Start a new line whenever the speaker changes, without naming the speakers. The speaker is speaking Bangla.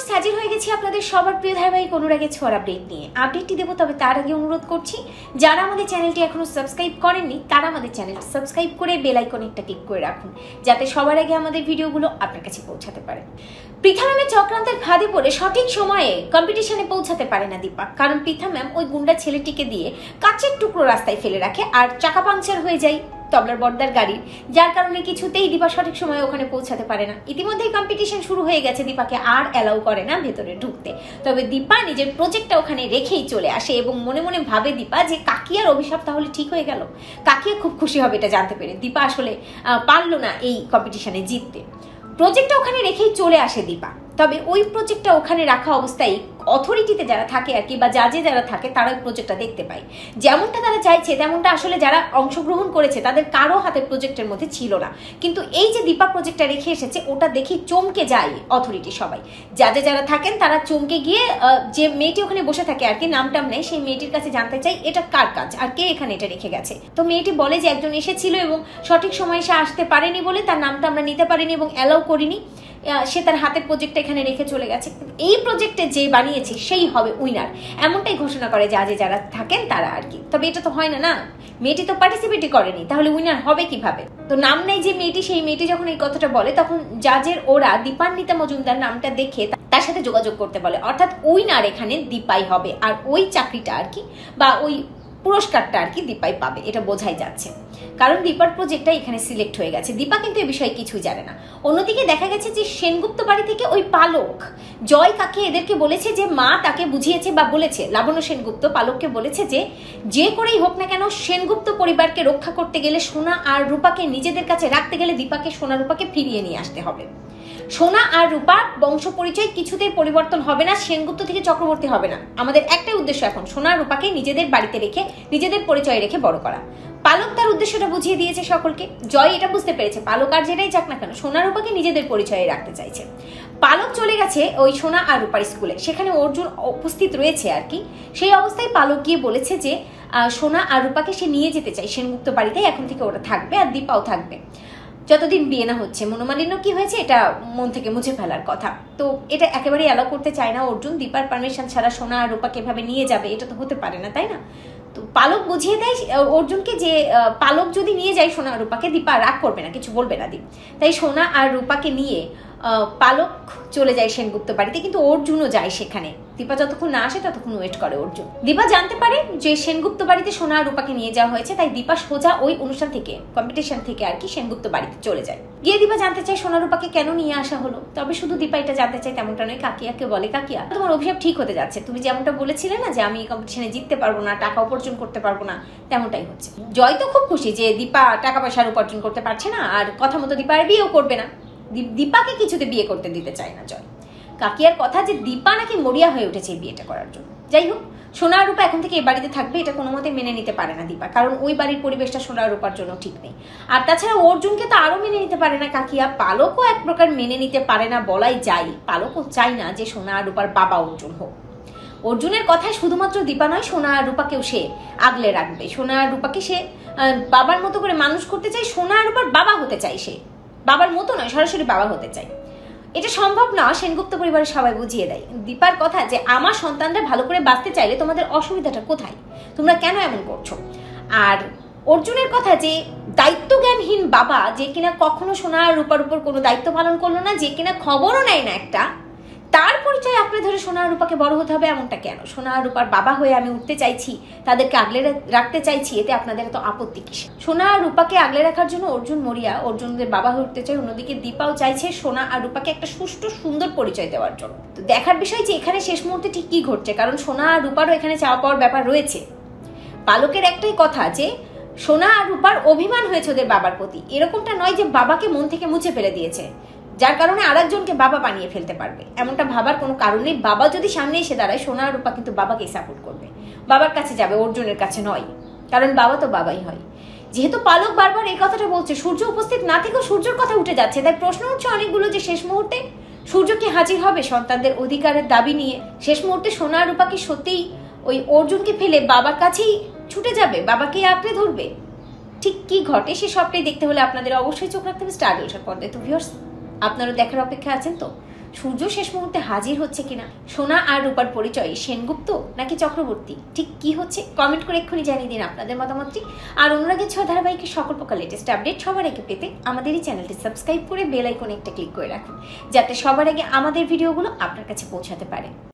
পোস্ট হাজির হয়ে গেছি আপনাদের সবার প্রিয় ধারাবাহিক অনুরাগের ছোঁয়ার আপডেট নিয়ে। আপডেটটি দেবো, তবে তার আগে অনুরোধ করছি যারা আমাদের চ্যানেলটি এখনো সাবস্ক্রাইব করেননি তারা আমাদের চ্যানেলটি সাবস্ক্রাইব করে বেল আইকনে একটা ক্লিক করে রাখুন, যাতে সবার আগে আমাদের ভিডিওগুলো আপনার কাছে পৌঁছাতে পারে। পৃথা ম্যামের চক্রান্তের ফাঁদে পড়ে সঠিক সময়ে কম্পিটিশনে পৌঁছাতে পারে না দীপা, কারণ পৃথা ম্যাম ওই গুন্ডা ছেলেটিকে দিয়ে কাচের টুকরো রাস্তায় ফেলে রাখে আর চাকা পাংচার হয়ে যায় তবলার বর্দার গাড়ির, যার কারণে কিছুতেই দীপা সঠিক সময়ে ওখানে পৌঁছাতে পারে না। ইতিমধ্যেই কম্পিটিশন শুরু হয়ে গেছে, দীপাকে আর অ্যালাউ করে না ভেতরে ঢুকতে। তবে দীপা নিজের প্রজেক্টটা ওখানে রেখেই চলে আসে এবং মনে মনে ভাবে দীপা যে কাকিয়ার অভিশাপ তাহলে ঠিক হয়ে গেল। কাকিয়া খুব খুশি হবে এটা জানতে পেরে। দীপা আসলে পারলো না এই কম্পিটিশনে জিততে। প্রজেক্টটা ওখানে রেখেই চলে আসে দীপা। তবে ওই প্রজেক্টটা ওখানে রাখা অবস্থায় অথরিটিতে যারা থাকে আর কি, বা জাজে যারা থাকে, তারা ওই প্রজেক্টটা দেখতে পায়। যেমনটা তারা চাইছে তেমনটা আসলে যারা অংশগ্রহণ করেছে তাদের কারো হাতে প্রজেক্টের মধ্যে ছিল না। কিন্তু এই যে দীপা প্রজেক্টটা রেখে এসেছে ওটা দেখে চমকে যায় অথরিটি সবাই। জাজে যারা থাকেন তারা চমকে গিয়ে যে মেয়েটি ওখানে বসে থাকে আর কি, নামটাম নেই, সেই মেয়েটির কাছে জানতে চাই এটা কার কাজ আর কে এখানে এটা রেখে গেছে। তো মেয়েটি বলে যে একজন এসেছিল এবং সঠিক সময়ে সে আসতে পারেনি বলে তার নামটা আমরা নিতে পারিনি এবং অ্যালাউ করিনি, সে তার হাতের প্রজেক্টটা এখানে রেখে চলে গেছে। এই প্রজেক্টে যে বানিয়েছে সেই হবে উইনার, এমনটাই ঘোষণা করে জাজে যারা থাকেন তারা আর কি। তবে এটা তো হয় না, মেয়েটি তো পার্টিসিপেটই করেনি, তাহলে উইনার হবে কিভাবে? তো নাম নেই যে মেয়েটি, সেই মেয়েটি যখন এই কথাটা বলে তখন জাজের ওরা দীপান্বিতা মজুমদার নামটা দেখে তার সাথে যোগাযোগ করতে বলে, অর্থাৎ উইনার এখানে দীপাই হবে আর ওই চাকরিটা আর কি, বা ওই পুরস্কারটা আর কি দীপাই পাবে, এটা বোঝাই যাচ্ছে। কারণ দীপার প্রজেক্টটা এখানে সিলেক্ট হয়ে গেছে। দীপা কিন্তু এ বিষয়ে কিছুই জানে না। অন্যদিকে দেখা গেছে যে সেনগুপ্ত বাড়ি থেকে ওই পালক জয় কাকে এদেরকে বলেছে যে মা তাকে বুঝিয়েছে বা বলেছে, লাবণ্য সেনগুপ্ত পালককে বলেছে যে করেই হোক না কেন সেনগুপ্ত পরিবারকে রক্ষা করতে গেলে সোনা আর রূপাকে নিজেদের কাছে রাখতে গেলে দীপাকে সোনা রূপাকে ফিরিয়ে নিয়ে আসতে হবে। সোনা আর রূপার বংশ পরিচয় কিছুতেই পরিবর্তন হবে না, সেনগুপ্ত থেকে চক্রবর্তী হবে না। আমাদের একটাই উদ্দেশ্য এখন, সোনা আর রূপাকে নিজেদের বাড়িতে রেখে নিজেদের পরিচয় রেখে বড় করা। পালক তার উদ্দেশ্যটা বুঝিয়ে দিয়েছে সকলকে। জয় এটা বুঝতে পেরেছে পালক আর যেটাই চাক না কেন সোনা রূপাকে নিজেদের পরিচয়ে রাখতে চাইছে। পালক চলে গেছে ওই সোনা আর রূপার স্কুলে, সেখানে অর্জুন উপস্থিত রয়েছে আর কি। সেই অবস্থায় পালক গিয়ে বলেছে যে সোনা আর রূপাকে সে নিয়ে যেতে চায় সেনগুপ্ত বাড়িতে, এখন থেকে ওরা থাকবে আর দীপাও থাকবে যতদিন বিয়ে না হচ্ছে। মনোমালিন্য কি হয়েছে এটা মন থেকে মুছে ফেলার কথা। তো এটা একেবারেই অ্যালাউ করতে চায় না অর্জুন। দীপার পারমিশন ছাড়া সোনা আর রূপাকে এভাবে নিয়ে যাবে এটা তো হতে পারে না, তাই না? তো পালক বুঝিয়ে দেয় অর্জুনকে যে পালক যদি নিয়ে যায় সোনা আর রূপাকে, দীপা রাগ করবে না, কিছু বলবে না দীপ। তাই সোনা আর রূপাকে নিয়ে পালক চলে যায় সেনগুপ্ত বাড়িতে, কিন্তু অর্জুনও যায় সেখানে। দীপা যতক্ষণ না আসে ততক্ষণ ওয়েট করে অর্জুন। দীপা জানতে পারে যে সেনগুপ্ত বাড়িতে সোনা আর রূপাকে নিয়ে যাওয়া হয়েছে, তাই দীপা সোজা ওই অনুষ্ঠান থেকে কম্পিটিশন থেকে আর কি সেনগুপ্ত বাড়িতে চলে যায়। গিয়ে দীপা জানতে চায় সোনা রূপাকে কেন নিয়ে আসা হলো। তবে শুধু দীপা এটা জানতে চায় তেমনটা নয়, কাকিয়াকে বলে কাকিয়া তোমার অভিশাপ ঠিক হতে যাচ্ছে, তুমি যেমনটা বলেছিলে না যে আমি কম্পিটিশনে জিততে পারবো না, টাকা উপার্জন করতে পারবো না, তেমনটাই হচ্ছে। জয় তো খুব খুশি যে দীপা টাকা পয়সার উপার্জন করতে পারছে না আর কথা মতো দীপা আর বিয়েও করবে না। দীপাকে কিছুতে বিয়ে করতে দিতে চায় না জয়। কাকিয়ার কথা যে দীপা নাকি মরিয়া হয়ে উঠেছে এই বিয়েটা করার জন্য। যাই হোক, সোনা আর রূপা এখন থেকে এই বাড়িতে থাকবে, এটা কোনো মতে মেনে নিতে পারে না দীপা, কারণ ওই বাড়ির পরিবেশটা সোনা আর রূপার জন্য ঠিক নেই। আর তাছাড়া অর্জুনকে তো আরো মেনে নিতে পারে না কাকিয়া, পালকও এক প্রকার মেনে নিতে পারে না বলাই যায়। পালকও চায় না যে সোনা আর রূপার বাবা অর্জুন হোক। অর্জুনের কথায় শুধুমাত্র দীপা নয়, সোনা আর রূপাকেও সে আগলে রাখবে। সোনা আর রূপাকে সে বাবার মতো করে মানুষ করতে চায়, সোনা আর রূপার বাবা হতে চায় সে, বাবার মতো নয়, সরাসরি বাবা হতে চায়। এটা সম্ভব না, সেনগুপ্ত পরিবারের সবাই বুঝিয়ে দেয়। দীপার কথা যে আমার সন্তানরা ভালো করে বাঁচতে চাইলে তোমাদের অসুবিধাটা কোথায়, তোমরা কেন এমন করছো। আর অর্জুনের কথা যে দায়িত্বজ্ঞানহীন বাবা, যে কিনা কখনো সোনা আর রূপার উপর কোনো দায়িত্ব পালন করলো না, যে কিনা খবরও নেয় না একটা, তার পরিচয় আঁকড়ে ধরে সোনা আর রূপাকে বড় হতে হবে এমনটা কেন? সোনা আর রূপার বাবা হয়ে আমি উঠতে চাইছি, তাদেরকে আগলে রাখতে চাইছি, এতে আপনাদের এত আপত্তি কিসে? সোনা আর রূপাকে আগলে রাখার জন্য অর্জুন মরিয়া, অর্জুনদের বাবা হয়ে উঠতে চাই। অন্যদিকে দীপাও চাইছে সোনা আর রূপাকে একটা সুষ্ঠু সুন্দর পরিচয় দেওয়ার জন্য। তো দেখার বিষয় যে এখানে শেষ মুহূর্তে ঠিক কি ঘটছে, কারণ সোনা আর রূপারও এখানে চাওয়া পাওয়ার ব্যাপার রয়েছে। পালকের একটাই কথা যে সোনা আর রূপার অভিমান হয়েছে ওদের বাবার প্রতি, এরকমটা নয় যে বাবাকে মন থেকে মুছে ফেলে দিয়েছে যার কারণে আরেকজনকে বাবা বানিয়ে ফেলতে পারবে, এমনটা ভাবার কোনো কারণ নেই। বাবা যদি সামনে এসে দাঁড়ায়, সোনা আর রূপা কিন্তু বাবাকেই সাপোর্ট করবে, বাবার কাছে যাবে, অর্জুনের কাছে নয়, কারণ বাবা তো বাবাই হয়। যেহেতু পালক বারবার এই কথাটা বলছে, সূর্য উপস্থিত না থেকেও সূর্যের কথা উঠে যাচ্ছে, তাই প্রশ্ন হচ্ছে অনেকগুলো যে শেষ মুহূর্তে সূর্য কি হাজির হবে সন্তানদের অধিকারের দাবি নিয়ে? শেষ মুহূর্তে সোনা আর রূপা কি সত্যিই ওই অর্জুনকে ফেলে বাবার কাছেই ছুটে যাবে, বাবাকে আঁকড়ে ধরবে? ঠিক কি ঘটে সে সবটাই দেখতে হলে আপনাদের অবশ্যই চোখ রাখতে হবে স্টার জলসার পর্দায়। তো ভিউয়ার্স, আপনারা দেখার অপেক্ষা আছেন তো? সূর্য শেষ মুহূর্তে হাজির হচ্ছে কিনা, সোনা আর রূপার পরিচয় সেনগুপ্ত নাকি চক্রবর্তী, ঠিক কি হচ্ছে কমেন্ট করে এক্ষুনি জানিয়ে দিন আপনাদের মতামতটি। আর অনুরাগের ছোঁয়া ধারাবাহিকের সকল প্রকার লেটেস্ট আপডেট সবার আগে পেতে আমাদের এই চ্যানেলটি সাবস্ক্রাইব করে বেল আইকনে একটা ক্লিক করে রাখুন, যাতে সবার আগে আমাদের ভিডিওগুলো আপনার কাছে পৌঁছাতে পারে।